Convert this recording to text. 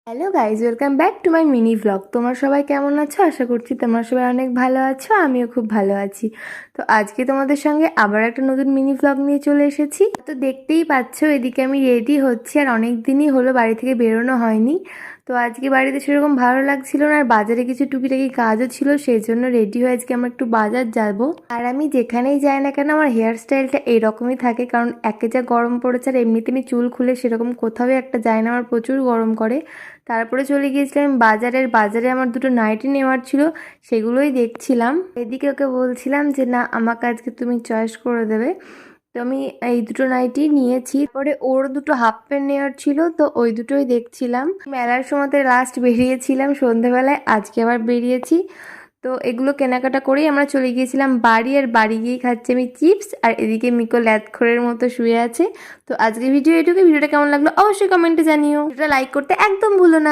Hello guys, welcome back to my mini vlog. তোমরা সবাই কেমন আছো? আশা করছি তোমরা সবাই অনেক ভালো আছো, আমিও খুব ভালো আছি। তো আজকে তোমাদের সঙ্গে আবার একটা নতুন মিনি ভ্লগ নিয়ে চলে এসেছি। তো দেখতেই পাচ্ছো এদিকে আমি রেডি হচ্ছি, আর অনেক দিনই হলো বাড়ি থেকে বেরোনো হয়নি। তো আজকে বাড়িতে সেরকম ভালো লাগছিল না, আর বাজারে কিছু টুকিটাকি কাজও ছিল, সেই জন্য রেডি হয়ে আজকে আমরা একটু বাজার যাব। আর আমি যেখানেই যাই না কেন আমার হেয়ার স্টাইলটা এরকমই থাকে, কারণ একে যা গরম পড়েছে, আর এমনিতে আমি চুল খুলে সেরকম কোথাও একটা যায় না, আমার প্রচুর গরম করে। তারপরে চলে গিয়েছিলাম বাজারে আমার দুটো নাইটি নেওয়ার ছিল, সেগুলোই দেখছিলাম। এদিকে ওকে বলছিলাম যে না, আমাকে আজকে তুমি চয়েস করে দেবে। তো আমি এই দুটো নাইটি নিয়েছি, পরে ওর দুটো হাফ প্যান্ট নেওয়ার ছিল, তো ওই দুটোই দেখছিলাম। মেলার সময়তে লাস্ট বেরিয়েছিলাম সন্ধেবেলায়, আজকে আবার বেরিয়েছি। তো এগুলো কেনাকাটা করেই আমরা চলে গিয়েছিলাম বাড়ি, আর বাড়ি গিয়েই খাচ্ছি আমি চিপস, আর এদিকে মিকো ল্যাদখোরের মতো শুয়ে আছে। তো আজকে ভিডিও এটুকু। ভিডিওটা কেমন লাগলো অবশ্যই কমেন্টে জানিও, ভিডিওটা লাইক করতে একদম ভুলো না।